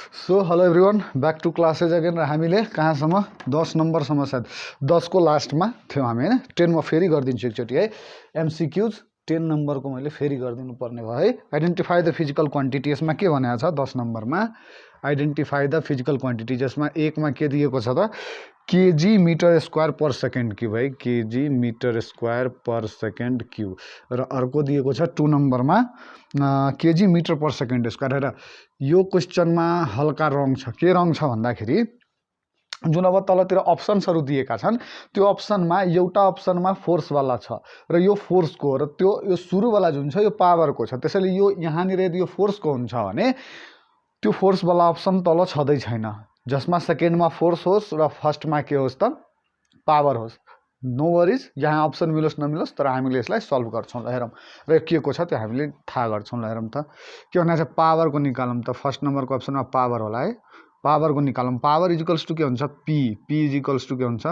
So hello everyone, back to classes again. र हामीले कहाँसम्म 10 नम्बरसम्म, सायद 10 को लास्टमा थियौँ हामी होइन। 10 म फेरि गरिदिन्छु एकचोटि है। एमसिक्युज 10 नम्बरको मैले फेरि गरिदिनु पर्ने भयो है। आइडेन्टिफाई द फिजिकल क्वान्टिटी, यसमा के भनेको छ 10 नम्बरमा आइडेन्टिफाई द फिजिकल क्वान्टिटी, जसमा एकमा के दिएको छ त kg metre square per second cube है, kg metre square per second cube. र अर्को दिएको छ 2 नम्बरमा kg metre per second square. र यो क्वेसनमा हल्का रङ छ, के रङ छ भन्दाखेरि जुन अब तलतिर अप्सन्सहरू दिएका छन् त्यो अप्सनमा एउटा अप्सनमा फोर्सवाला छ र यो फोर्सको, र त्यो यो सुरुवाला जुन छ यो पावरको छ। त्यसैले यो यहाँनिर यदि यो फोर्सको हुन्छ भने त्यो फोर्सवाला अप्सन तल छँदै छैन, जसमा सेकेन्डमा फोर्स होस् र फर्स्टमा के होस् त पावर होस्। नो वरिज, यहाँ अप्सन मिलोस् नमिलोस्, तर हामीले यसलाई सल्भ गर्छौँ। ल हेरौँ र के को छ त्यो हामीले थाहा गर्छौँ। ल हेरौँ त के भनेको छ, पावरको निकालौँ त। फर्स्ट नम्बरको अप्सनमा पावर होला है, पावरको निकालौँ। पावर इजिकल्स टु के हुन्छ, पी इजिकल्स टु के हुन्छ,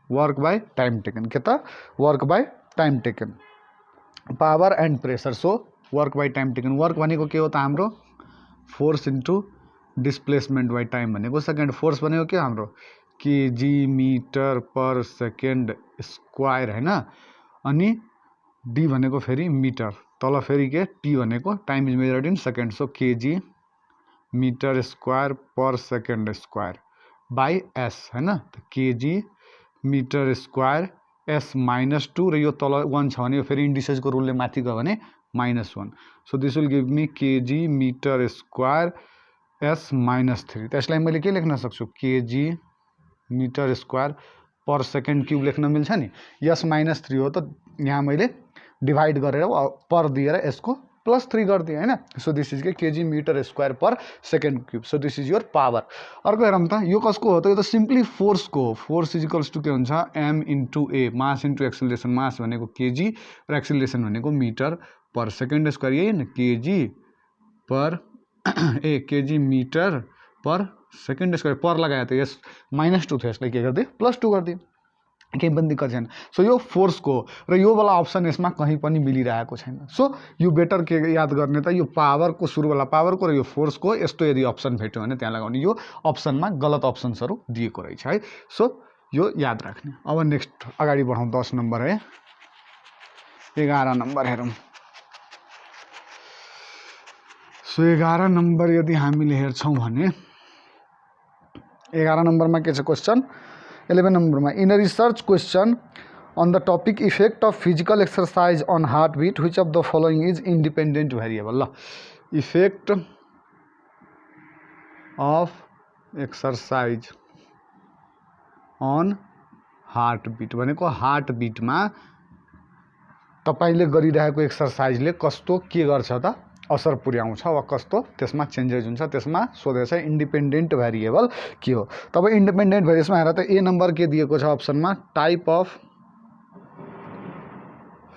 वर्क बाई टाइम टेकन। के त work by time taken, power and pressure. So work by time taken, work भनेको के हो त हाम्रो force into displacement by time भनेको सेकेन्ड। फोर्स भनेको के हाम्रो KG metre per second square होइन। अनि डी भनेको फेरि मिटर, तल फेरि के टी भनेको time is measured in second. So KG metre square per second square by S होइन। केजी मिटर स्क्वायर एस -2 र यो तल 1 छ भने फेरि इन्डिसेसको रुलले माथि गयो भने -1। So this will give me KG metre square S -3। त्यसलाई मैले के लेख्न सक्छु, KG metre square per second cube लेख्न मिल्छ नि। यस -3 हो त यहाँ मैले डिभाइड गरेर पर दिएर यसको +3 गरिदिएँ होइन। सो दिस इज के KG metre square per second cube. So this is your power. अर्को हेरौँ त, यो कसको हो त, यो त सिम्पली फोर्सको हो। फोर्स इजिकल्स टु के हुन्छ, M into A, mass into acceleration. Mass भनेको केजी र एक्सिलरेसन भनेको मिटर पर सेकेन्ड स्क्वायर, यही न kg per kg metre per second square. पर लगायो त यस -2 थियो, यसलाई के गरिदिए +2 गरिदिए, केही पनि दिक्कत छैन। सो यो फोर्सको र यो वाला अप्सन यसमा कहीँ पनि मिलिरहेको छैन। सो यो बेटर के याद गर्ने त, यो पावरको सुरुवाला पावरको र यो फोर्सको यस्तो यदि अप्सन भेट्यो भने त्यहाँ लगाउने। यो अप्सनमा गलत अप्सन्सहरू दिएको रहेछ है। सो यो याद राख्ने। अब नेक्स्ट अगाडि बढौँ, 10 नम्बर है। 11 नम्बर हेरौँ। सो 11 नम्बर यदि हामीले हेर्छौँ भने 11 नम्बरमा के छ क्वेसन। 11 नम्बरमा in a research question on the topic effect of physical exercise on heartbeat, which of the following is independent variable? ल, effect of exercise on heartbeat भनेको हार्टबिटमा तपाईँले गरिरहेको एक्सरसाइजले कस्तो के गर्छ त असर पुर्याउँछ वा कस्तो त्यसमा चेन्जेस हुन्छ, त्यसमा सोधेछ इन्डिपेन्डेन्ट भेरिएबल के हो। तब इन्डिपेन्डेन्ट भेरिएबलमा हेर त, ए नम्बर के दिएको छ अप्सनमा, type of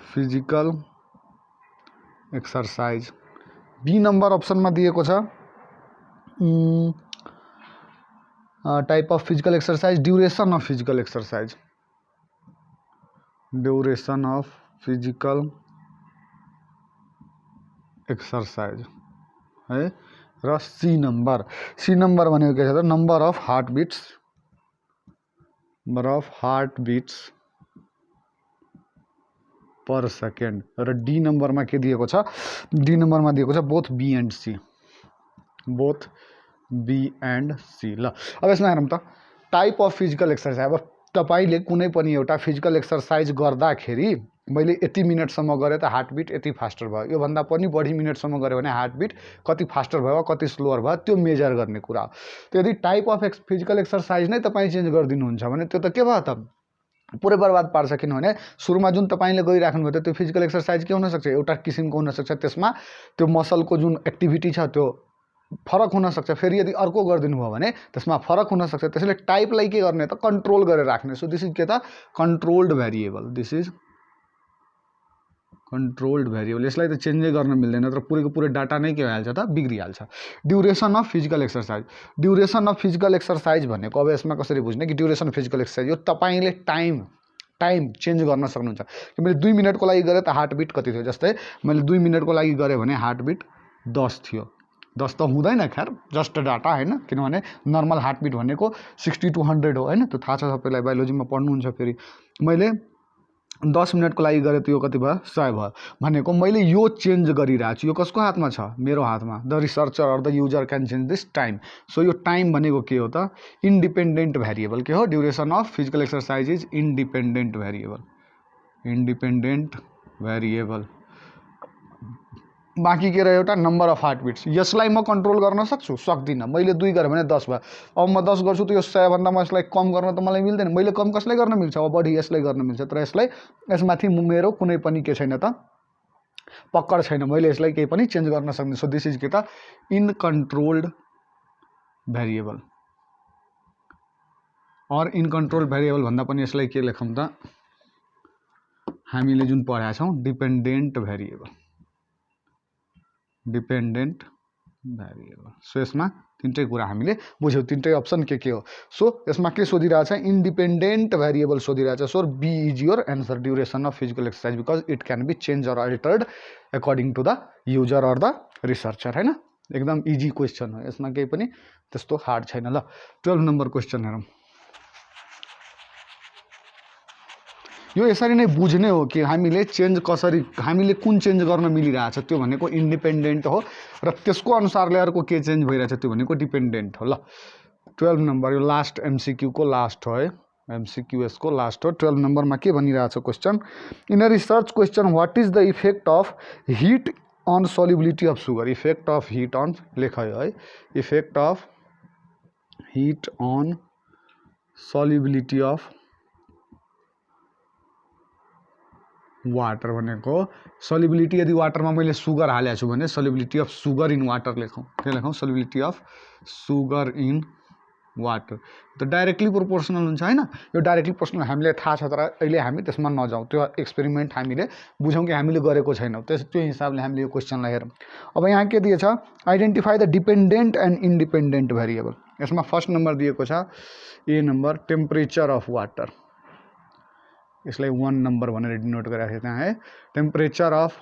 physical exercise. B number अप्सनमा दिएको छ type of physical exercise, duration of physical exercise, duration of physical exercise है। र सी नम्बर भनेको के छ त, number of heartbeats per second. र डी नम्बरमा के दिएको छ, डी नम्बरमा दिएको छ both B and C, both B and C. ल अब यसमा हेरौँ त, टाइप अफ फिजिकल एक्सरसाइज। अब तपाईँले कुनै पनि एउटा फिजिकल एक्सरसाइज गर्दाखेरि मैले यति मिनटसम्म गरेँ त हार्टबिट यति फास्टर भयो, योभन्दा पनि बढी मिनटसम्म गऱ्यो भने हार्टबिट कति फास्टर भयो कति स्लोवर भयो, त्यो मेजर गर्ने कुरा हो। त्यो यदि टाइप अफ फिजिकल एक्सरसाइज नै तपाईँ चेन्ज गरिदिनुहुन्छ भने त्यो त के भयो त पुरै बर्बाद पार्छ। किनभने सुरुमा जुन तपाईँले गरिराख्नुभयो त त्यो फिजिकल एक्सरसाइज के हुनसक्छ, एउटा किसिमको हुनसक्छ, त्यसमा त्यो मसलको जुन एक्टिभिटी छ त्यो फरक हुनसक्छ। फेरि यदि अर्को गरिदिनु भयो भने त्यसमा फरक हुनसक्छ। त्यसैले टाइपलाई के गर्ने त, कन्ट्रोल गरेर राख्ने। सो दिस इज के त, controlled variable. This is controlled variable. यसलाई त चेन्जै गर्न मिल्दैन, तर पुरैको पुरै डाटा नै के भइहाल्छ त, बिग्रिहाल्छ। Duration of physical exercise, duration of physical exercise भनेको अब यसमा कसरी बुझ्ने कि ड्युरेसन अफ फिजिकल एक्सरसाइज यो तपाईँले टाइम चेन्ज गर्न सक्नुहुन्छ। कि मैले 2 मिनटको लागि गरेँ त हार्टबिट कति थियो, जस्तै मैले 2 मिनटको लागि गरेँ भने हार्टबिट 10 थियो, 10 त हुँदैन खैर, जस्ट डाटा हैन, किनभने नर्मल हार्टबिट भनेको 60 to 100 हो हैन, त्यो थाहा छ सबैलाई, बायोलोजीमा पढ्नुहुन्छ फेरि। मैले 10 मिनटको लागि गरेँ त यो कति भयो, 100 भयो। भनेको मैले यो चेन्ज गरिरहेको छु, यो कसको हातमा छ, मेरो हातमा। The researcher or the user can change this time. सो यो टाइम भनेको के हो त, इन्डिपेन्डेन्ट भेरिएबल के हो, duration of physical exercise is independent variable, independent variable. बाँकी के रह्यो एउटा, नम्बर अफ हार्टबिट्स। यसलाई म कन्ट्रोल गर्न सक्छु, सक्दिनँ। मैले 2 गरेँ भने 10 भयो। अब म 10 गर्छु त यो 100 भन्दा म यसलाई कम गर्न त मलाई मिल्दैन। मैले कम कसलाई गर्न मिल्छ, अब बढी यसलाई गर्न मिल्छ। तर यसलाई, यसमाथि मेरो कुनै पनि के छैन त, पक्कड छैन, मैले यसलाई केही पनि चेन्ज गर्न सक्दिनँ। सो दिस इज के त, इनकन्ट्रोल्ड भेरिएबल। और इनकन्ट्रोल्ड भेरिएबल भन्दा पनि यसलाई के लेखौँ त, हामीले जुन पढाएका छौँ, dependent variable, dependent variable. So यसमा तीनटै कुरा हामीले बुझ्यौँ, तीनटै अप्सन के हो। सो यसमा के सोधिरहेछ, इन्डिपेन्डेन्ट भेरिएबल सोधिरहेछ। So B is your answer, duration of physical exercise, because it can be change or altered according to the user or the researcher हैन। एकदम इजी क्वेसन हो, यसमा केही पनि त्यस्तो हार्ड छैन। ल 12 नम्बर क्वेसन हेरौँ। यो यसरी नै बुझ्ने हो कि हामीले चेन्ज कसरी, हामीले कुन चेन्ज गर्न मिलिरहेछ त्यो भनेको इन्डिपेन्डेन्ट हो, र त्यसको अनुसारले अर्को के चेन्ज भइरहेछ त्यो भनेको डिपेन्डेन्ट हो। ल 12 नम्बर, यो लास्ट एमसीक्यू को लास्ट हो है, एमसीक्यूएस को लास्ट हो। 12 नम्बरमा के भनिरहेछ question, in a research question what is the effect of heat on solubility of sugar. Effect of heat on, लेखायो है, effect of heat on solubility of water. भनेको सल्युबिलिटी, यदि वाटरमा मैले सुगर हालेको छु भने solubility of sugar in water लेखौँ, के लेखौँ, solubility of sugar in water. त डाइरेक्टली प्रोपोर्सनल हुन्छ हैन, यो डाइरेक्टली प्रोपोर्सनल हामीले थाहा छ, तर अहिले हामी त्यसमा नजाउँ, त्यो एक्सपेरिमेन्ट हामीले बुझौँ कि हामीले गरेको छैनौँ, त्यो हिसाबले हामीले यो क्वेसनलाई हेरौँ। अब यहाँ के दिएछ, identify the dependent and independent variable. यसमा फर्स्ट नम्बर दिएको छ, ए नम्बर, टेम्परेचर अफ वाटर। यसलाई 1 नम्बर भनेर डिनोट गरेको छ त्यहाँ है, टेम्परेचर अफ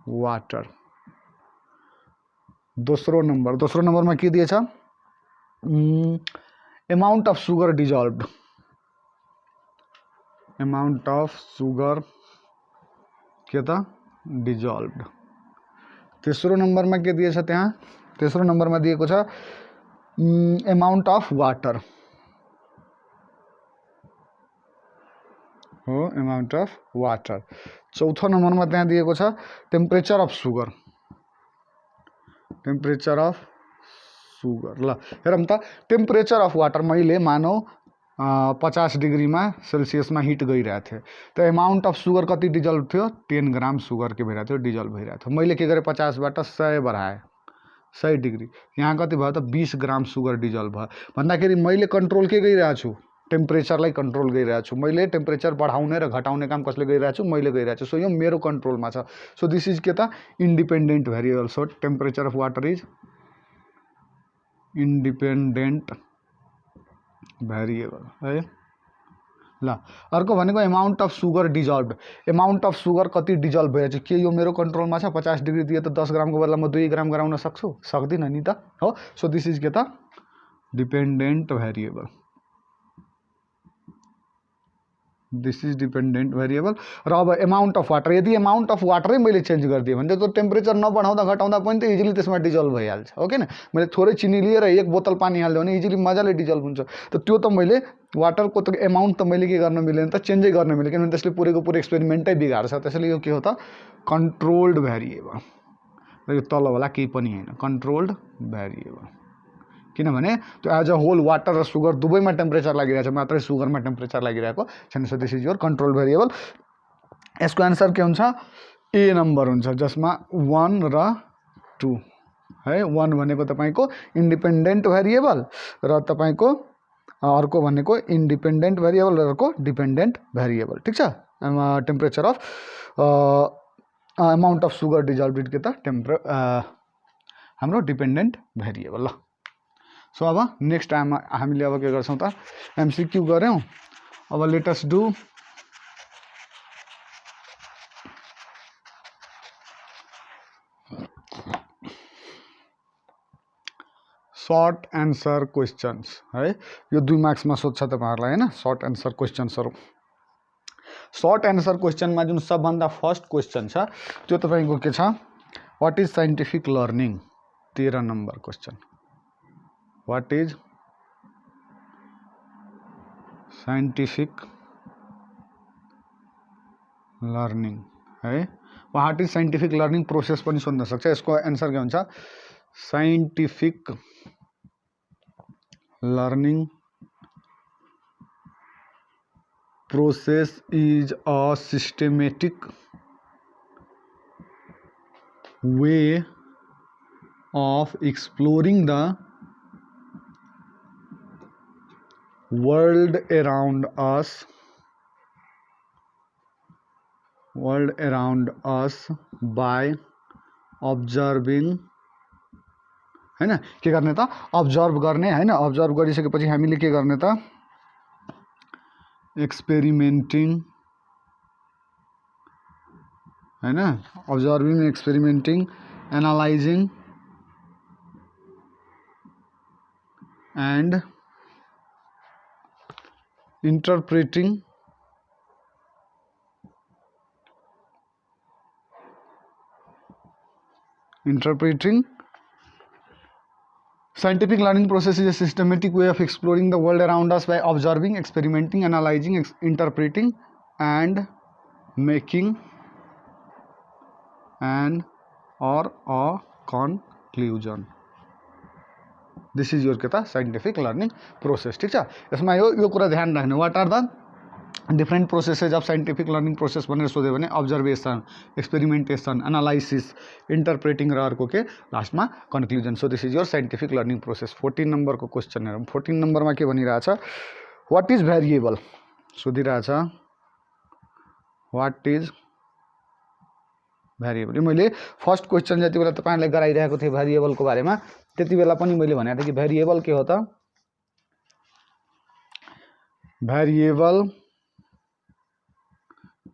वाटर। दोस्रो नम्बरमा के दिएछ, amount of sugar dissolve, amount of sugar के त डिजल्भ। तेस्रो नम्बरमा के दिएछ त्यहाँ, तेस्रो नम्बरमा दिएको छ अमाउन्ट अफ वाटर हो, अमाउन्ट अफ वाटर। चौथो नम्बरमा त्यहाँ दिएको छ temperature of sugar, temperature of sugar. ल हेरौँ त, टेम्परेचर अफ वाटर मैले मानौ 50 डिग्रीमा सेल्सियसमा हिट गइरहेको थियो, त अमाउन्ट अफ सुगर कति डिजल्भ थियो, 10 ग्राम सुगर के भइरहेको थियो, डिजल्भ भइरहेको थियो। मैले के गरेँ, 50बाट 100 बढाएँ, 100 डिग्री, यहाँ कति भयो त 20 ग्राम सुगर डिजल्भ भयो। भन्दाखेरि मैले कन्ट्रोल के गरिरहेको छु, टेम्परेचरलाई कन्ट्रोल गरिरहेको छु। मैले टेम्परेचर बढाउने र घटाउने काम कसले गरिरहेको छु, मैले गरिरहेको छु। सो यो मेरो कन्ट्रोलमा छ। सो दिस इज के त, independent variable. So temperature of water is independent variable है। ल अर्को भनेको amount of sugar dissolve. Amount of sugar कति डिजल्भ भइरहेको छ, के यो मेरो कन्ट्रोलमा छ। 50 डिग्री दिए त 10 ग्रामको बदला म 2 ग्राम गराउन सक्छु, सक्दिनँ नि त हो। सो दिस इज के त, dependent variable, this is dependent variable. र अब अमाउन्ट अफ वाटर, यदि अमाउन्ट अफ वाटरै मैले चेन्ज गरिदिएँ भने त टेम्परेचर नबढाउँदा घटाउँदा पनि त इजिली त्यसमा डिजल्भ भइहाल्छ, हो कि न। मैले थोरै चिनी लिएर 1 बोतल पानी हालिदियो भने इजिली मजाले डिजल्भ हुन्छ। त त्यो त मैले वाटरको त अमाउन्ट त मैले के गर्न मिलेन त, चेन्जै गर्न मिलेन, किनभने त्यसले पुरैको पुरै एक्सपेरिमेन्टै बिगार्छ। त्यसैले यो के हो त, कन्ट्रोल्ड भेरिएबल। र यो तलवाला केही पनि होइन, कन्ट्रोल्ड भेरिएबल, किनभने त्यो एज अ होल वाटर र सुगर दुवैमा टेम्परेचर लागिरहेको छ, मात्रै सुगरमा टेम्परेचर लागिरहेको छैन। So this is your control variable. यसको एन्सर के हुन्छ, ए नम्बर हुन्छ, जसमा 1 र 2 है। 1 भनेको तपाईँको इन्डिपेन्डेन्ट भेरिएबल, र तपाईँको अर्को भनेको इन्डिपेन्डेन्ट भेरिएबल, र अर्को डिपेन्डेन्ट भेरिएबल। ठिक छ, temperature of amount of sugar dissolve के त हाम्रो डिपेन्डेन्ट भेरिएबल। ल सो अब नेक्स्ट टाइम हामीले अब के गर्छौँ त, एमसीक्यू गऱ्यौँ। अब let's do short answer questions है, यो 2 मार्क्समा सोध्छ तपाईहरुलाई हैन। सर्ट एन्सर क्वेश्चन्सहरु, सर्ट एन्सर क्वेश्चनमा जुन सबभन्दा फर्स्ट क्वेश्चन छ त्यो तपाईको के छ, what is scientific learning. 13 number question, what is scientific learning है। What is scientific learning process पनि सोध्न सक्छ। यसको एन्सर के हुन्छ, scientific learning process is a systematic way of exploring the world around us by observing हैन। के गर्ने त, अब्जर्भ गर्ने हैन। अब्जर्भ गरिसकेपछि हामीले के गर्ने त, एक्सपेरिमेन्टिङ हैन, observing, experimenting, analysing and interpreting Scientific learning process is a systematic way of exploring the world around us by observing, experimenting, analyzing, interpreting, and making an or a conclusion. This is your के scientific learning process। ठीक छ, यसमा यो कुरा ध्यान राख्नु, what are the different processes of scientific learning process भनेर सोध्यो भने अब्जर्वेसन, एक्सपेरिमेंटेशन, एनालाइसिस, इंटरप्रेटिंग र अर्को के लास्टमा conclusion. So this is your scientific learning process. 14 नम्बरको क्वेश्चन हेरौँ। 14 नम्बरमा के भनिरहेछ, व्हाट इज भेरिएबल सोधिरहेछ, व्हाट इज भेरिएबल। मैले फर्स्ट क्वेश्चन जति बेला तपाईहरुलाई गराइरहेको थिएँ भेरिएबलको बारेमा, त्यति बेला पनि मैले भनेको थिएँ कि भेरिएबल के हो त, variable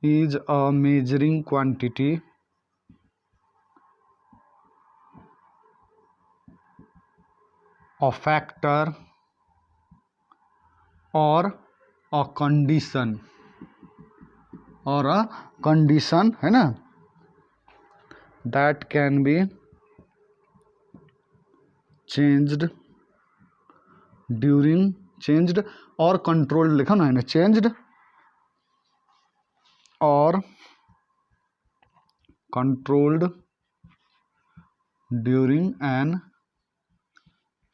is a measuring quantity a factor or a condition है ना, that can be changed or controlled, लिखो ना, changed or controlled during an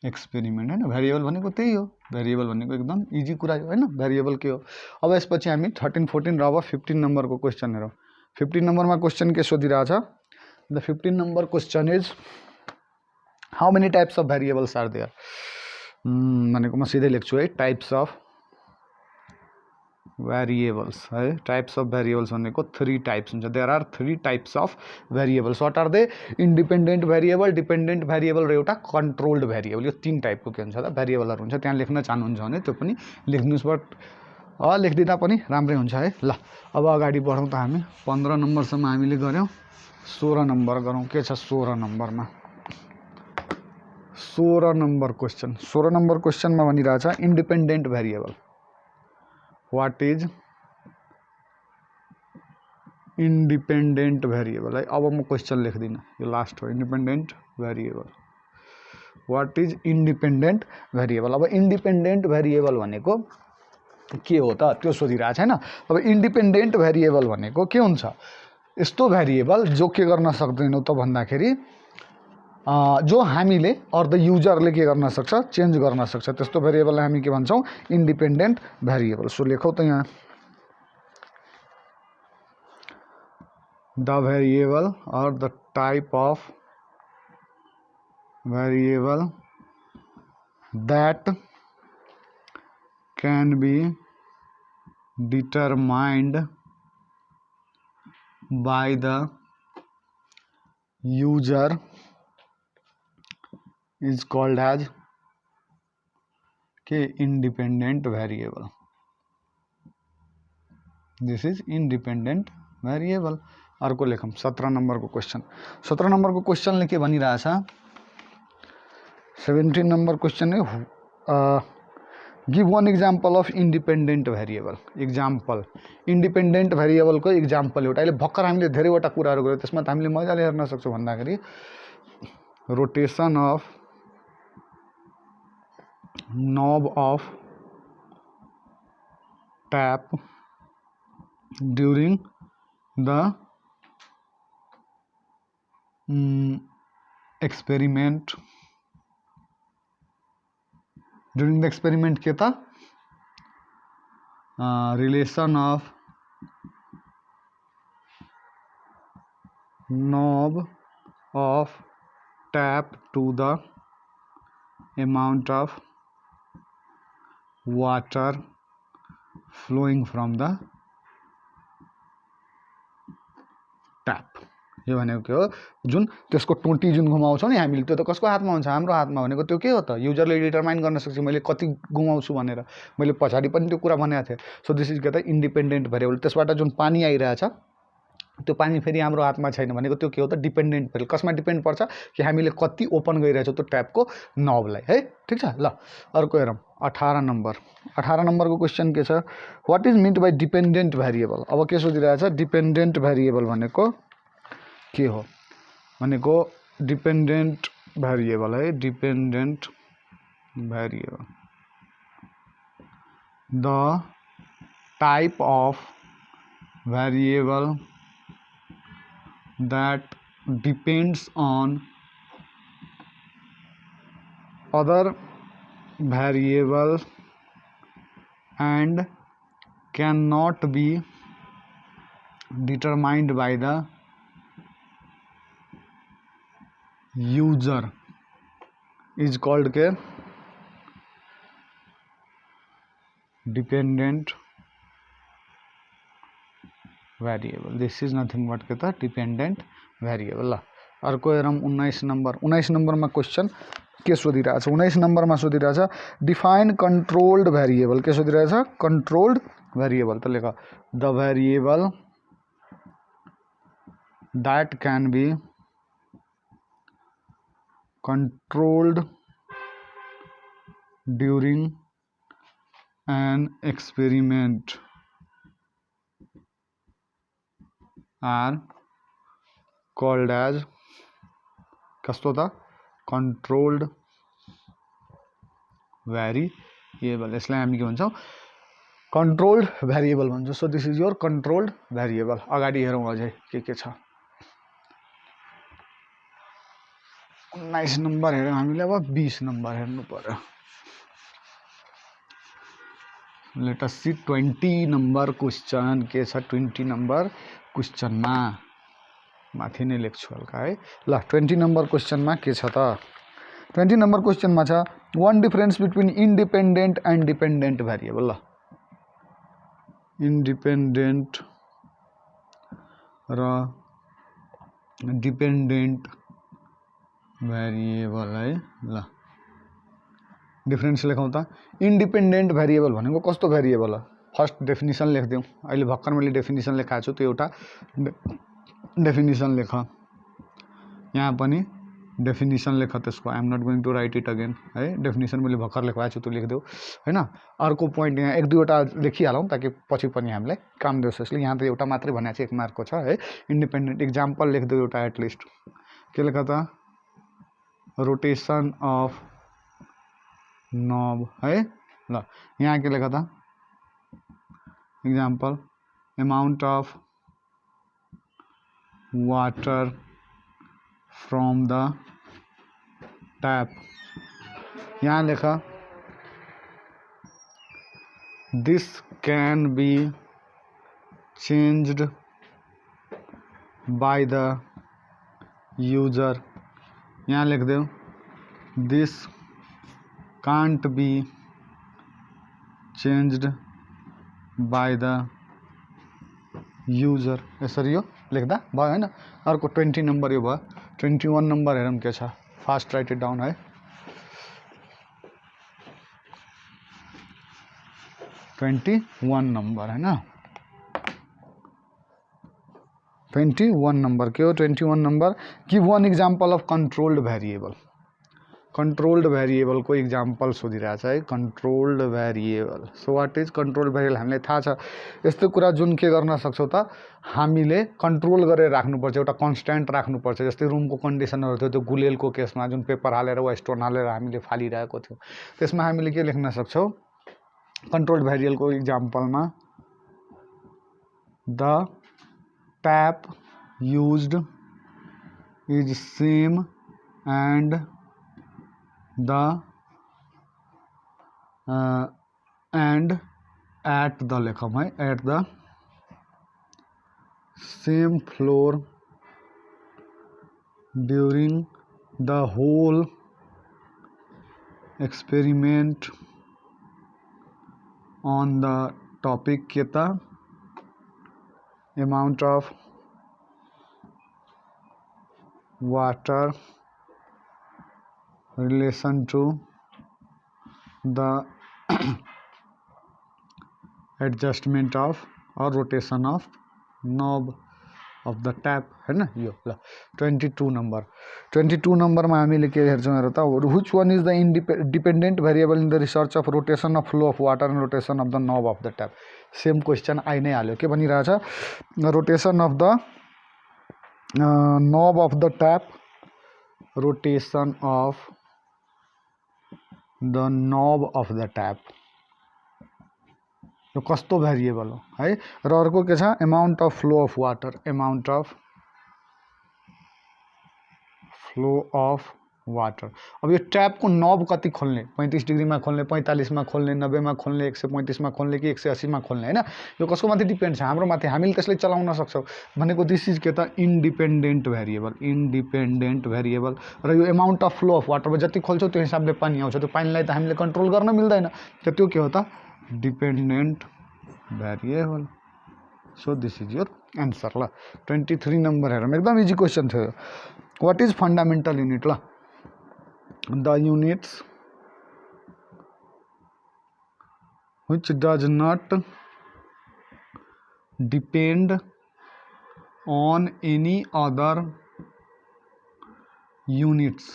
experiment हैन। भेरिएबल भनेको त्यही हो, भेरिएबल भनेको एकदम इजी कुरा हो हैन, भेरिएबल के हो। अब यसपछि हामी 13, 14 र अब 15 नम्बरको क्वेश्चन हेरौँ। 15 नम्बरमा क्वेश्चन के सोधिरहेछ, the 15 number question is how many types of variables are there. भनेको म सिधै लेख्छु है, टाइप्स अफ भेरिएबल्स है। टाइप्स अफ भेरिएबल्स भनेको 3 टाइप्स हुन्छ। There are 3 types of variables. What are they, independent variable, dependent variable र एउटा कंट्रोल्ड भेरिएबल। यो 3 टाइपको के हुन्छ त भेरिएबलहरु हुन्छ। त्यहाँ लेख्न चाहनुहुन्छ भने त्यो पनि लेख्नुस्, बट लेख्दिदा पनि राम्रै हुन्छ है। ल अब अगाडि बढौँ त हामी। 15 नम्बरसम्म हामीले गर्यौं, 16 नम्बर गरौँ। के छ 16 नम्बरमा, 16 नम्बर क्वेश्चन। 16 नम्बर क्वेश्चनमा भनिरहेछ independent variable. What is independent variable है। अब म क्वेश्चन लेख्दिन, यो लास्ट हो। Independent variable, what is independent variable. अब इंडिपेंडेंट भेरिएबल भनेको के हो त त्यो सोधिरहेछ हैन। अब इंडिपेंडेंट भेरिएबल भनेको के हुन्छ, यस्तो भेरिएबल जो के गर्न सक्दैनौ त भन्दाखेरि जो हामीले अर द युजरले के गर्न सक्छ, चेन्ज गर्न सक्छ, त्यस्तो भेरिएबललाई हामी के भन्छौं, इंडिपेंडेंट भेरिएबल। सो लेखौ त यहाँ, the variable or the type of variable that can be determined by the user is called as independent variable. This is independent variable। अर्को लेखौँ 17 नम्बरको क्वेश्चन। 17 नम्बरको क्वेश्चनले के भनिरहेछ, 17 नंबर क्वेश्चन है give one example of independent variable. Example independent भेरिएबलको example एउटा। अहिले भर्खर हामीले धेरैवटा कुराहरू गऱ्यौँ, त्यसमा त हामीले मजाले हेर्न सक्छौँ भन्दाखेरि रोटेसन अफ नब of tap during the experiment. During the experiment के त relation of knob of tap to the amount of water flowing from the tap। यो भनेको के हो, जुन त्यसको टोटी जुन घुमाउँछ नि हामीले, त्यो त कसको हातमा हुन्छ, हाम्रो हातमा। भनेको त्यो के हो त, युजरले डिटरमाइन गर्न सक्छ मैले कति घुमाउँछु भनेर। मैले पछाडि पनि त्यो कुरा भनेको थिएँ। सो दिस इज के त इन्डिपेन्डेन्ट भेरिएबल। त्यसबाट जुन पानी आइरहेछ त्यो पानी फेरि हाम्रो हातमा छैन। भनेको त्यो के हो त डिपेन्डेन्ट भेरिएबल। कसमा डिपेन्ड पर्छ कि हामीले कति ओपन गरिरहेछौँ त्यो ट्यापको नबलाई है। ठिक छ। ल अर्को हेरौँ 18 नम्बर। 18 नम्बरको क्वेसन के छ, what is meant by dependent variable. अब के सोधिरहेछ, डिपेन्डेन्ट भेरिएबल भनेको के हो भनेको डिपेन्डेन्ट भेरिएबल है। Dependent variable the type of variable that depends on other variable and cannot be determined by the user is called के dependent variable. This is nothing but के त डिपेन्डेन्ट भेरिएबल। ल अर्को हेरौँ 19 नम्बर। 19 नम्बरमा question के सोधिरहेछ, 19 नम्बरमा सोधिरहेछ डिफाइन कन्ट्रोल्ड भेरिएबल। के सोधिरहेछ, कन्ट्रोल्ड भेरिएबल। त लेख the variable that can be controlled during an experiment are called as कस्तो त controlled variable। यसलाई हामी के भन्छौँ, controlled variable भन्छौँ। So this is your controlled variable। अगाडि हेरौँ अझै के छ। 19 नम्बर हेरौँ हामीले। अब 20 नम्बर हेर्नु पर्यो। Let us see 20 number question के छ। 20 नम्बर क्वेसनमा माथि नै लेख्छु हल्का है। ल 20 नम्बर क्वेसनमा के छ त, 20 नम्बर क्वेसनमा छ one difference between independent and dependent variable. ल इन्डिपेन्डेन्ट र डिपेन्डेन्ट भेरिएबल है। ल डिफरेन्स लेखौँ त। इन्डिपेन्डेन्ट भेरिएबल भनेको कस्तो भेरिएबल हो, फर्स्ट डेफिनिसन लेखिदिउँ। अहिले भर्खर मैले डेफिनिसन लेखाएको छु, त्यो एउटा डेफिनिसन लेख। यहाँ पनि डेफिनिसन लेख त्यसको। I am not going to write it again है। डेफिनिसन मैले भर्खर लेखाएको छु, त्यो लेखिदेऊ होइन। अर्को पोइन्ट यहाँ 1-2वटा लेखिहालौँ ताकि पछि पनि हामीलाई काम दियोस् यसले। यहाँ त एउटा मात्रै भनेको चाहिँ 1 मार्कको छ है। इन्डिपेन्डेन्ट इक्जाम्पल लेखिदेऊ एउटा एटलिस्ट। के लेख त, रोटेसन अफ नब है। ल यहाँ के लेख त, example amount of water from the tap. यहाँ लेख this can be changed by the user. यहाँ लेखिदेऊ this can't be changed by the user. यसरी यो लेख्दा भयो होइन। अर्को 20 नम्बर यो भयो। 21 नम्बर हेरौँ के छ, फास्ट राइट इट डाउन है। 21 नम्बर होइन। 21 नम्बर के हो, 21 number give one example of controlled variable. Controlled variable को इक्जाम्पल सोधिरहेछ है controlled variable so what is controlled variable हामीलाई थाहा छ यस्तो कुरा जुन के गर्न सक्छौँ त हामीले कन्ट्रोल गरेर राख्नुपर्छ एउटा कन्स्ट्यान्ट राख्नुपर्छ जस्तै रुमको कन्डिसनहरू थियो त्यो गुलेलको केसमा जुन पेपर हालेर वा स्टोन हालेर हामीले फालिरहेको थियौँ त्यसमा हामीले के लेख्न सक्छौँ कन्ट्रोल्ड भेरिएबलको इक्जाम्पलमा the tap used is same and the and at the लेखौँ है at the same floor during the whole experiment on the topic के त amount of water relation to the adjustment of or rotation of knob of the tap है ना यो ल 22 नम्बरमा हामीले के हेर्छौँ हेर त which one is the independent variable in the research of rotation of flow of water and rotation of the knob of the tap same question आइ नै हाल्यो के भनिरहेछ rotation of the knob of the tap rotation of the knob of the tap यो कस्तो variable हो है र अर्को के छ amount of flow of water amount of flow of water अब यो ट्यापको नब कति खोल्ने 35 डिग्रीमा खोल्ने 45 मा खोल्ने 90 मा खोल्ने 135 मा खोल्ने कि 180 मा खोल्ने हैन यो कसको माथि डिपेन्ड छ हाम्रो माथि हामीले त्यसलाई चलाउन सक्छौं भनेको दिस इज के त इन्डिपेन्डेन्ट भेरिएबल र यो amount of flow of water जति खोल्छौ त्यो हिसाबले पानी आउँछ त्यो पानीलाई त हामीले कन्ट्रोल गर्न मिल्दैन त त्यो के हो त dependent variable so this is your answer ल 23 नम्बर हेरौँ एकदम इजी क्वेसन थियो व्हाट इज फन्डामेन्टल युनिट ल the units which does not depend on any other units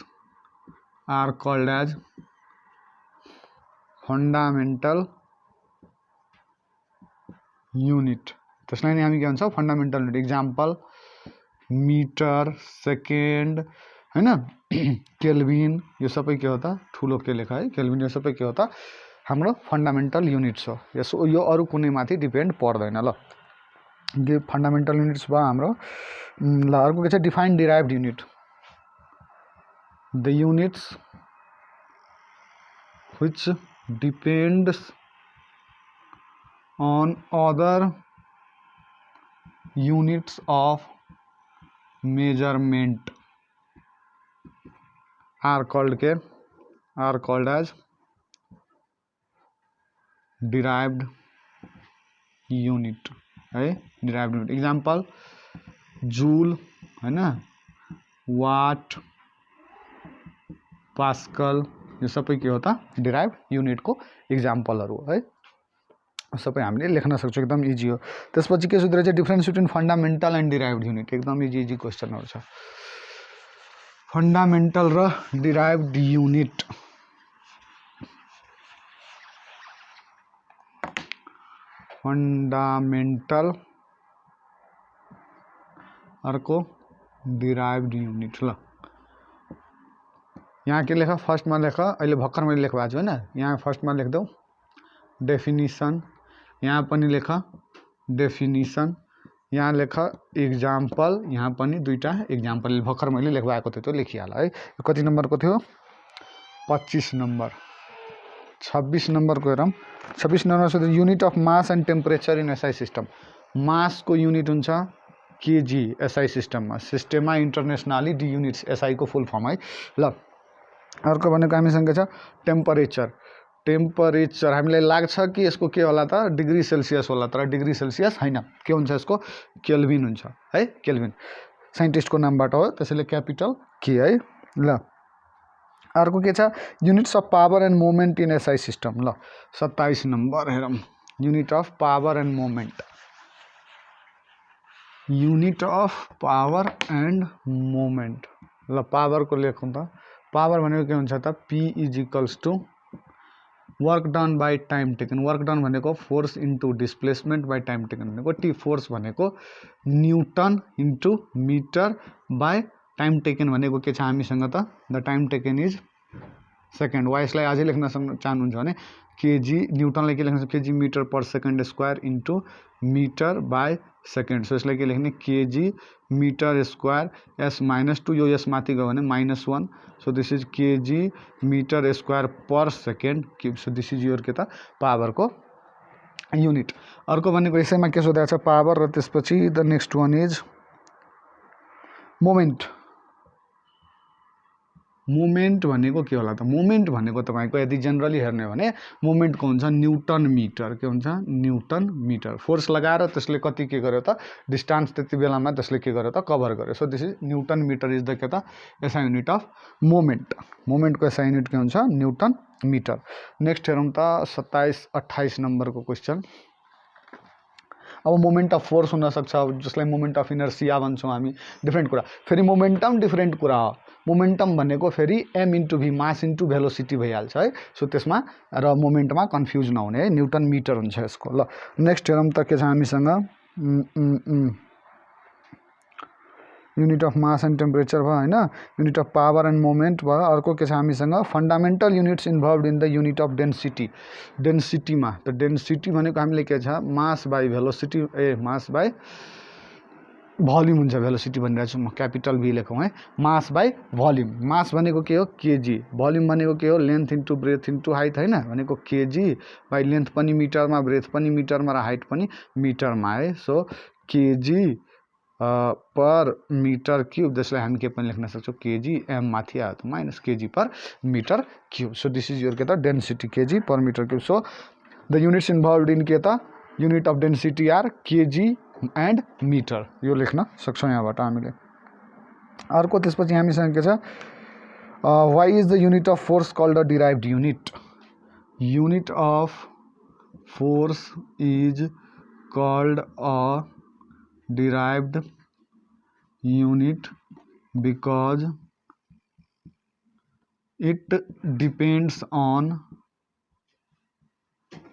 are called as fundamental unit त्यसलाई नै हामी के भन्छौं fundamental unit example metre second हैन केल्भिन यो सबै के हो त ठुलो के लेखा है केल्भिन यो सबै के हो त हाम्रो फन्डामेन्टल युनिट्स हो यो अरु कुनै माथि डिपेन्ड पर्दैन ल यो फन्डामेन्टल युनिट्स भयो हाम्रो ल अर्को के छ define derived unit the units which depends on other units of measurement are called as derived unit है derived unit example जूल हैन वाट पास्कल यो सबै के हो त derived unit को एक्जाम्पलहरु है सबै हामीले लेख्न सक्छौं एकदम इजी हो त्यसपछि के सुध्रे चाहिँ difference between fundamental and derived unit एकदम इजी क्वेशनहरु छ फन्डामेन्टल र डिराइभ्ड युनिट फन्डामेन्टल अर्को डिराइभ्ड युनिट ल यहाँ के लेखा फर्स्ट मा लेख अहिले भर्खर मैले लेख भएको छु हैन यहाँ फर्स्ट मा लेख्दौ डेफिनिसन यहाँ पनि लेख डेफिनिसन यहाँ लेख एक्जाम्पल यहाँ पनि दुईटा एक्जाम्पल भर्खर मैले लेख्एको थियो त्यो लेखिहाल है कति नम्बरको थियो 25 नम्बर 26 नम्बरको हेरौं 26 नम्बर छ unit of mass and temperature in SI system mass को युनिट हुन्छ केजी एसआई सिस्टममा सिस्टममा इन्टरनेशनली डी युनिट्स एसआई को फुल फर्म है ल अर्को भनेको हामीसँग छ टेम्परेचर हामीलाई लाग्छ कि यसको के होला त डिग्री सेल्सियस होला तर डिग्री सेल्सियस हैन के हुन्छ यसको केल्भिन हुन्छ है केल्भिन साइन्टिस्टको नामबाट हो त्यसैले क्यापिटल के है ल अर्को के छ units of power and moment in SI system ल 27 नम्बर हेरौं unit of power and moment unit of power and moment ल पावर को लेखौं त पावर भनेको के हुन्छ त P is equals to work done by time taken. Work done भनेको force into displacement by time taken भनेको टी फोर्स भनेको newton into metre by time taken भनेको के छ हामीसँग त the time taken is second. वा यसलाई अझै लेख्न चाहनुहुन्छ भने केजी न्युटनलाई के लेख्न KG metre per second square into metre by second. So यसलाई के लेख्ने केजी मिटर स्क्वायर एस -2 यो एस माथि गयो भने -1 so this is KG metre square per second cube. So this is your के त पावरको युनिट। अर्को भनेको यसैमा के सोधेको छ पावर र त्यसपछि the next one is moment. Moment भनेको के होला त मोमेन्ट भनेको तपाईको यदि जनरली हेर्ने भने मोमेन्टको हुन्छ न्युटन मिटर के हुन्छ न्युटन मिटर। फोर्स लगाएर त्यसले कति के गर्यो त डिस्टेन्स त्यति बेलामा त्यसले के गर्यो त कभर गर्यो। So this is newton metre is the के त एसआई युनिट अफ मोमेन्ट। मोमेन्टको एसआई युनिट के हुन्छ न्युटन मिटर। नेक्स्ट हेरौँ त 27-28 नम्बरको क्वेसन। अब मोमेन्ट अफ फोर्स हुनसक्छ जसलाई मोमेन्ट अफ इनर्सिया भन्छौँ हामी डिफ्रेन्ट कुरा। फेरि मोमेन्टम डिफ्रेन्ट कुरा हो। मोमेन्टम भनेको फेरि M into V mass into velocity भइहाल्छ है। सो त्यसमा र मोमेन्टमा कन्फ्युज नहुने है न्युटन मिटर हुन्छ यसको। ल नेक्स्ट हेरौँ त के छ हामीसँग unit of mass and temperature भयो होइन unit of power and moment भयो। अर्को के छ हामीसँग fundamental units involve in the unit of density. डेन्सिटीमा त डेन्सिटी भनेको हामीले के छ mass by velocity mass by volume हुन्छ। भेलोसिटी भनिरहेको छु म क्यापिटल भी लेखौँ है मास बाई भोल्युम। मास भनेको के हो केजी भोल्युम भनेको के हो length into breadth into height होइन भनेको केजी बाई लेन्थ पनि मिटरमा ब्रेथ पनि मिटरमा र हाइट पनि मिटरमा है। So KG per metre cube जसलाई हामी के पनि लेख्न सक्छौँ केजी एम माथि आयो त minus KG per metre cube. So this is your के त density KG per metre cube. So the units involve in के त unit of density are KG and metre यो लेख्न सक्छौँ यहाँबाट हामीले। अर्को त्यसपछि हामीसँग के छ why is the unit of force called the derived unit. Unit of force is called a derived unit because it depends on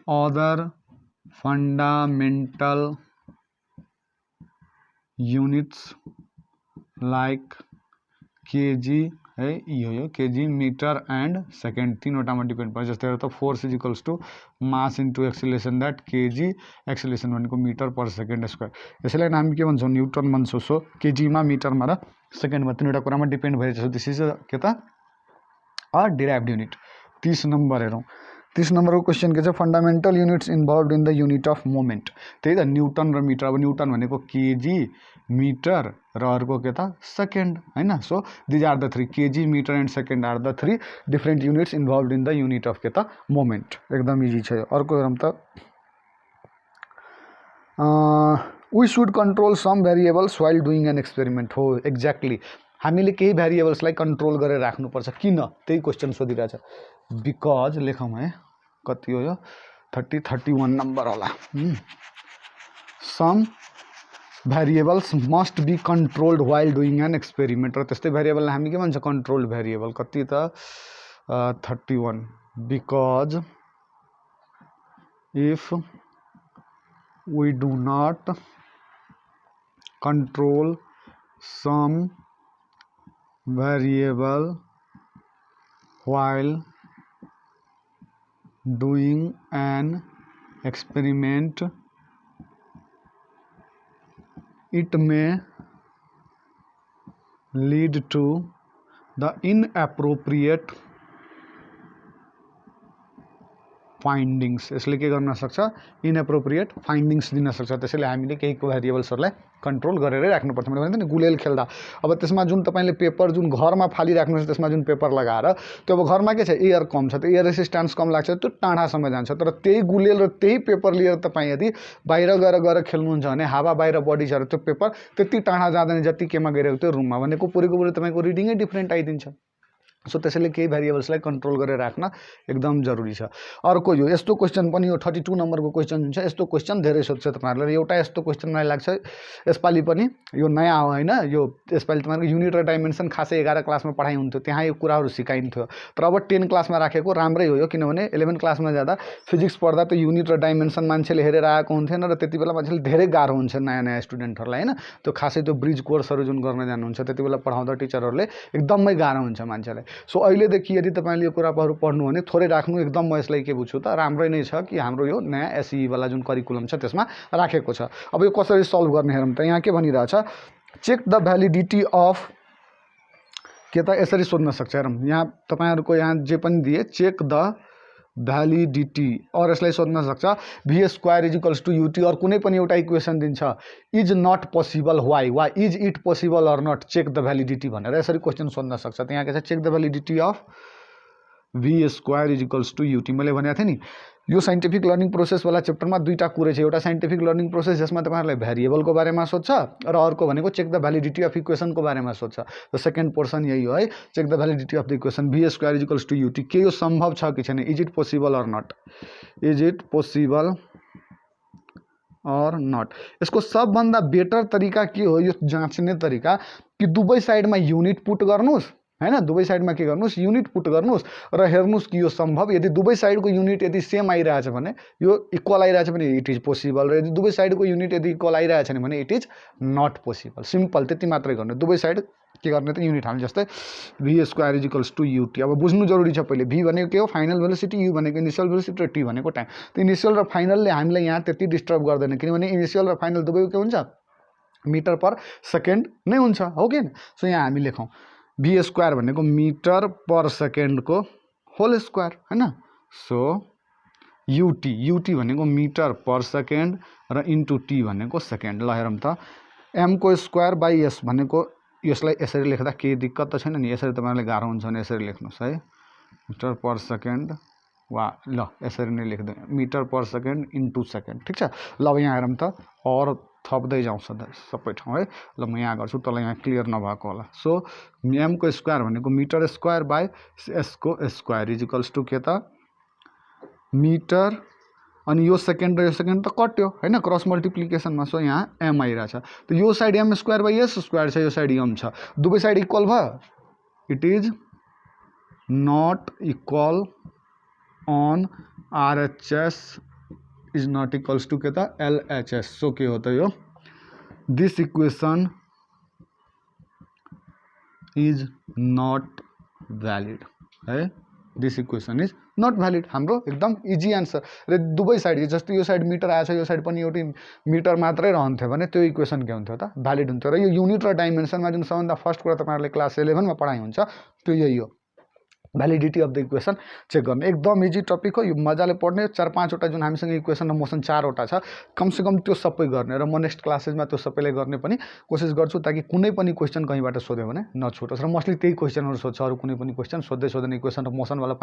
other fundamental units like kg है यो केजी मिटर एन्ड सेकेन्ड तीनवटामा depend पर्छ। जस्तै त force is equals to mass into acceleration that kg acceleration भनेको metre per second square. यसैलाई हामी के भन्छौँ न्युटन भन्छौँ। सो केजीमा मिटरमा र सेकेन्डमा तीनवटा कुरामा डिपेन्ड भइरहेछ। सो दिस इज के त अ डिराइभ्ड युनिट। 30 नम्बर हेरौँ। 30 नम्बरको क्वेसन के छ fundamental units involve in the unit of moment. त्यही त न्युटन र मिटर। अब न्युटन भनेको केजी मिटर र अर्को के त सेकेन्ड होइन। So these are the three KG metre and second are the three different units involve in the unit of के त मोमेन्ट। एकदम इजी छ यो। अर्को हेरौँ त we should control some variables while doing an experiment. हो एक्ज्याक्टली हामीले केही भेरिएबल्सलाई कन्ट्रोल गरेर राख्नुपर्छ। किन त्यही क्वेसन सोधिरहेछ बिकज लेखौँ है कति हो यो 31 नम्बर होला। Some variables must be controlled while doing an experiment. र त्यस्तै भेरिएबललाई हामी के भन्छ कन्ट्रोल्ड भेरिएबल। कति त 31 because if we do not control some variable while doing an experiment it may lead to the inappropriate findings. यसले के गर्न सक्छ इनएप्रोप्रिएट फाइन्डिङ्स दिन सक्छ। त्यसैले हामीले केही भेरिएबल्सहरूलाई कन्ट्रोल गरेरै राख्नुपर्छ। मैले भने नि गुलेल खेल्दा अब त्यसमा जुन तपाईँले पेपर जुन घरमा फालिराख्नुहोस् त्यसमा जुन पेपर लगाएर त्यो अब घरमा के छ एयर कम छ त एयर रेसिस्टेन्स कम लाग्छ त्यो टाढासम्म जान्छ। तर त्यही गुलेल र त्यही पेपर लिएर तपाईँ यदि बाहिर गएर खेल्नुहुन्छ भने हावा बाहिर बढी छ र त्यो पेपर त्यति टाढा जाँदैन जति केमा गइरहेको त्यो रुममा भनेको पुरेको पुरै तपाईँको रिडिङै डिफ्रेन्ट आइदिन्छ। सो त्यसैले केही भेरिएबल्सलाई कन्ट्रोल गरेर राख्न एकदम जरुरी छ। अर्को यो यस्तो क्वेसन पनि, यो 32 नम्बरको क्वेसन हुन्छ, यस्तो क्वेसन धेरै सोध्छ तपाईहरुले। एउटा यस्तो क्वेसन मलाई लाग्छ यसपालि पनि यो नयाँ हो हैन, यो यसपालि तपाईहरुको युनिट र डाइमेन्सन खासै 11 क्लासमा पढाइ हुन्थ्यो, त्यहाँ यो कुराहरु सिकाइन्थ्यो। तर अब 10 क्लासमा राखेको राम्रै हो यो, किनभने 11 क्लासमा जाँदा फिजिक्स पढ्दा त युनिट र डाइमेन्सन मान्छेले हेरेर आएको हुन्थेन र त्यतिबेला मान्छेले धेरै गाह्रो हुन्छ नयाँ नयाँ स्टुडेन्टहरुलाई हैन। त्यो खासै त्यो ब्रिज कोर्सहरु जुन गर्न जानुहुन्छ त्यतिबेला पढाउँदा टिचरहरुले एकदमै गाह्रो हुन्छ मान्छेलाई। सो अहिलेदेखि यदि तपाईले यो कुराहरु पढ्नु भने थोरै राख्नु, एकदम म यसलाई के बुझ्छु त राम्रै नै छ कि हाम्रो यो नयाँ एसई वाला जुन करिकुलम छ त्यसमा राखेको छ। अब यो कसरी सल्भ गर्ने हेरौँ त। यहाँ के भनिरहेछ, चेक द भ्यालिडिटी अफ, के त यसरी सोध्न सक्छ हेरौँ। यहाँ तपाईहरुको यहाँ जे पनि दिए चेक द भ्यालिडिटी, और यसलाई सोध्न सक्छ v square is equals to ut, और कुनै पनि एउटा इक्वेसन दिन्छ इज नट पोसिबल वाइ, वा is it possible or not, check the validity भनेर यसरी क्वेसन सोध्न सक्छ। त यहाँ के छ, check the validity of v square is equals to ut। मैले भनेको थिएँ नि यो साइन्टिफिक लर्निङ प्रोसेस वाला चैप्टरमा दुईटा कुरै छ, एउटा साइन्टिफिक लर्निङ प्रोसेस जसमा तपाईहरुलाई भेरिएबलको बारेमा सोध्छ र अर्को भनेको चेक द भ्यालिडिटी अफ इक्वेसनको बारेमा सोध्छ। र सेकेन्ड पोर्सन यही हो है, check the validity of the equation v square is equals to ut, के यो सम्भव छ कि छैन, is it possible or not, is it possible or not. यसको सबभन्दा बेटर तरिका के हो यो जाँच्ने तरिका, कि दुवै साइडमा युनिट पुट गर्नुस् हैन, दुवै साइडमा के गर्नुस्, युनिट पुट गर्नुस् र हेर्नुस् कि यो सम्भव। यदि दुवै साइडको युनिट यदि सेम आइरहेछ भने, यो इक्वल आइरहेछ भने इट इज पोसिबल, र यदि दुवै साइडको युनिट यदि इक्वल आइरहेछ भने it is not possible. Simple, त्यति मात्रै गर्नु। दुवै साइड के गर्ने त युनिट हाल्नु, जस्तै v square is equals to ut। अब बुझ्नु जरुरी छ पहिले, v भनेको के हो, फाइनल भेलोसिटी, u भनेको इनिशियल भेलोसिटी र t भनेको टाइम। त इनिशियल र फाइनलले हामीलाई यहाँ त्यति डिस्टर्ब गर्दैन, किनभने इनिशियल र फाइनल दुवैको के हुन्छ, मिटर पर सेकेन्ड नै हुन्छ, हो कि हैन। सो यहाँ हामी लेखौँ v स्क्वायर भनेको मिटर पर सेकेन्डको होल स्क्वायर हैन। सो ut भनेको मिटर पर सेकेन्ड र इन्टु t भनेको सेकेन्ड। ल हेरौँ त, m को स्क्वायर बाई s भनेको, यसलाई यसरी लेख्दा केही दिक्कत त छैन नि, यसरी तपाईहरुलाई गाह्रो हुन्छ भने यसरी लेख्नुस् है, मिटर पर सेकेन्ड, वा ल यसरी नै लेख्दै metre per second into second, ठिक छ। ल अब यहाँ हेरौँ त, और थप्दै जाउँ सबै ठाउँ है। ल म यहाँ गर्छु, तँलाई यहाँ क्लियर नभएको होला। सो m को स्क्वायर भनेको मिटर स्क्वायर बाई s को स्क्वायर इज इक्वल्स टू के त मिटर, अनि यो सेकेन्ड र यो सेकेन्ड त कट्यो हैन क्रस मल्टिप्लिकेसनमा। सो यहाँ m आइरहेछ, त यो side m square by s square छ, यो साइड m छ, दुवै साइड इक्वल भयो, it is not equal on RHS is not equals to के त LHS। सो के हो त यो, this equation is not valid है, this equation is not valid. हाम्रो एकदम इजी आन्सर। र दुवै साइड, जस्तै यो साइड मिटर आएछ, यो साइड पनि एउटै मिटर मात्रै रहन्थ्यो भने त्यो इक्वेसन के हुन्थ्यो त, भ्यालिड हुन्थ्यो। र यो युनिट र डाइमेन्सनमा जुन सबभन्दा फर्स्ट कुरा तपाईहरुले क्लास 11 मा पढाइ हुन्छ त्यो यही हो, validity of the equation check गर्ने। एकदम इजी टपिक हो यो, मजाले पढ्ने। 4-5 वटा जुन हामीसँग इक्वेसन र मोसन 4 वटा छ, कमसेकम त्यो सबै गर्ने, र म नेक्स्ट क्लासेसमा त्यो सबैलाई गर्ने पनि कोसिस गर्छु, ताकि कुनै पनि क्वेसन कहीँबाट सोध्यो भने नछुटोस्। र मोस्टली त्यही क्वेसनहरु सोध्छ, अरु कुनै पनि क्वेसन सोध्दै सोध्दैन। इक्वेसन र मोसन वाला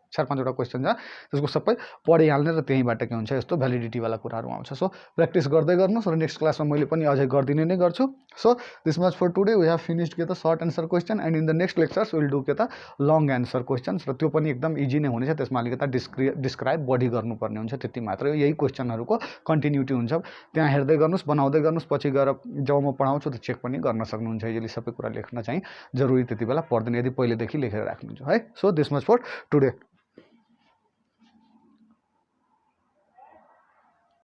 4-5 वटा क्वेसन छ, त्यसको सबै पढिहाल्ने र त्यहीँबाट के हुन्छ यस्तो भ्यालिडिटी वाला कुराहरु आउँछ। सो प्र्याक्टिस गर्दै गर्नुस्, र नेक्स्ट क्लासमा मैले पनि अझै गर्दिने नै गर्छु। So this much for today, we have finished के त short answer question, and in the next lectures will do के त लङ एन्सर क्वेसन्स, र त्यो पनि एकदम इजी नै हुनेछ। त्यसमा अलिकता डिस्क्राइब बढी गर्नुपर्ने हुन्छ, त्यति मात्रै हो। यही क्वेसनहरुको कन्टिन्युटी हुन्छ, त्यहाँ हेर्दै गर्नुस्, बनाउँदै गर्नुस्, पछि गएर जब म पढाउँछु त चेक पनि गर्न सक्नुहुन्छ। यसले सबै कुरा लेख्न चाहिँ जरुरी त्यति बेला पर्दैन, यदि पहिलेदेखि लेखेर राख्नुहुन्छ है। So this much for today.